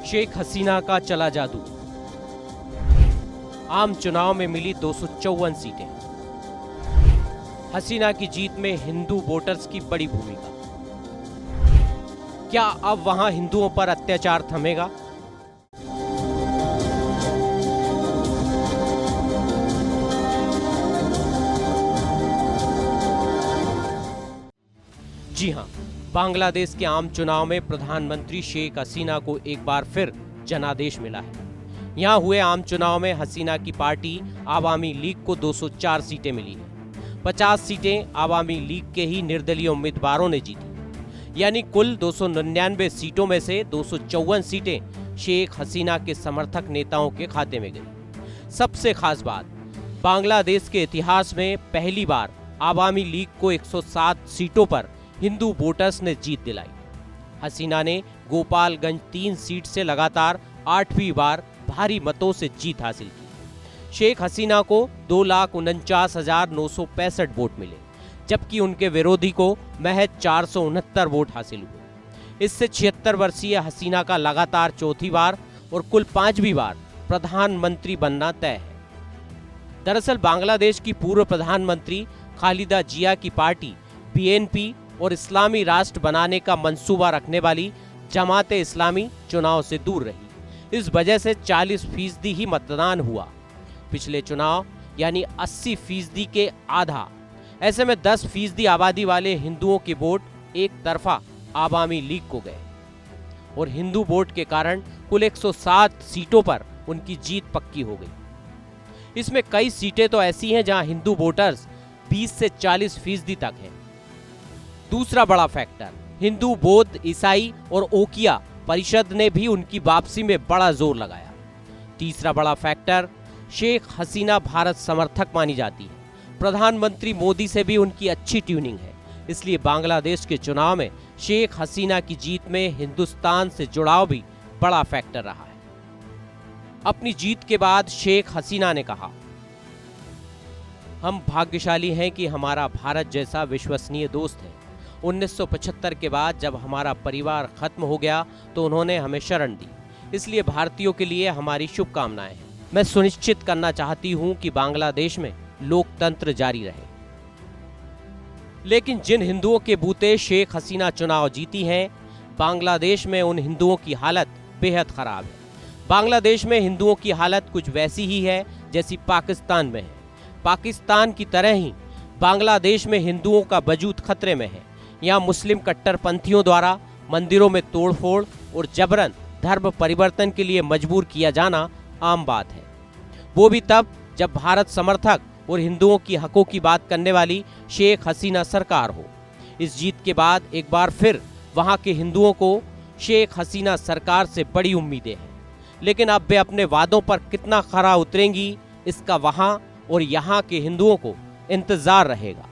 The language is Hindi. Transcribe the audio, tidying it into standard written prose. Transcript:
शेख हसीना का चला जादू। आम चुनाव में मिली 254 सीटें। हसीना की जीत में हिंदू वोटर्स की बड़ी भूमिका। क्या अब वहां हिंदुओं पर अत्याचार थमेगा? जी हां, बांग्लादेश के आम चुनाव में प्रधानमंत्री शेख हसीना को एक बार फिर जनादेश मिला है। यहां हुए आम चुनाव में हसीना की पार्टी आवामी लीग को 204 सीटें मिली हैं। 50 सीटें आवामी लीग के ही निर्दलीय उम्मीदवारों ने जीती, यानी कुल 299 सीटों में से 254 सीटें शेख हसीना के समर्थक नेताओं के खाते में गई। सबसे खास बात, बांग्लादेश के इतिहास में पहली बार आवामी लीग को 107 सीटों पर हिंदू वोटर्स ने जीत दिलाई। हसीना ने गोपालगंज 3 सीट से लगातार 8वीं बार भारी मतों से जीत हासिल की। शेख हसीना को 2,49,965 वोट मिले, जबकि उनके विरोधी को महज 469 वोट हासिल हुए। इससे 76 वर्षीय हसीना का लगातार चौथी बार और कुल 5वीं बार प्रधानमंत्री बनना तय है। दरअसल बांग्लादेश की पूर्व प्रधानमंत्री खालिदा जिया की पार्टी बीएनपी और इस्लामी राष्ट्र बनाने का मंसूबा रखने वाली जमाते इस्लामी चुनाव से दूर रही। इस वजह से 40% ही मतदान हुआ। पिछले चुनाव यानी 80% के आधा। ऐसे में 10% आबादी वाले हिंदुओं के वोट एक तरफा आवामी लीग को गए और हिंदू वोट के कारण कुल 107 सीटों पर उनकी जीत पक्की हो गई। इसमें कई सीटें तो ऐसी हैं जहां हिंदू वोटर्स 20 से 40% तक हैं। दूसरा बड़ा फैक्टर, हिंदू, बौद्ध, ईसाई और ओकिया परिषद ने भी उनकी वापसी में बड़ा जोर लगाया। तीसरा बड़ा फैक्टर, शेख हसीना भारत समर्थक मानी जाती है। प्रधानमंत्री मोदी से भी उनकी अच्छी ट्यूनिंग है, इसलिए बांग्लादेश के चुनाव में शेख हसीना की जीत में हिंदुस्तान से जुड़ाव भी बड़ा फैक्टर रहा है। अपनी जीत के बाद शेख हसीना ने कहा, हम भाग्यशाली हैं कि हमारा भारत जैसा विश्वसनीय दोस्त है। 1975 के बाद जब हमारा परिवार खत्म हो गया तो उन्होंने हमें शरण दी, इसलिए भारतीयों के लिए हमारी शुभकामनाएं हैं। मैं सुनिश्चित करना चाहती हूं कि बांग्लादेश में लोकतंत्र जारी रहे। लेकिन जिन हिंदुओं के बूते शेख हसीना चुनाव जीती हैं, बांग्लादेश में उन हिंदुओं की हालत बेहद खराब है। बांग्लादेश में हिंदुओं की हालत कुछ वैसी ही है जैसी पाकिस्तान में है। पाकिस्तान की तरह ही बांग्लादेश में हिंदुओं का वजूद खतरे में है। यहाँ मुस्लिम कट्टरपंथियों द्वारा मंदिरों में तोड़फोड़ और जबरन धर्म परिवर्तन के लिए मजबूर किया जाना आम बात है, वो भी तब जब भारत समर्थक और हिंदुओं की हकों की बात करने वाली शेख हसीना सरकार हो। इस जीत के बाद एक बार फिर वहाँ के हिंदुओं को शेख हसीना सरकार से बड़ी उम्मीदें हैं, लेकिन अब वे अपने वादों पर कितना खरा उतरेंगी, इसका वहाँ और यहाँ के हिंदुओं को इंतजार रहेगा।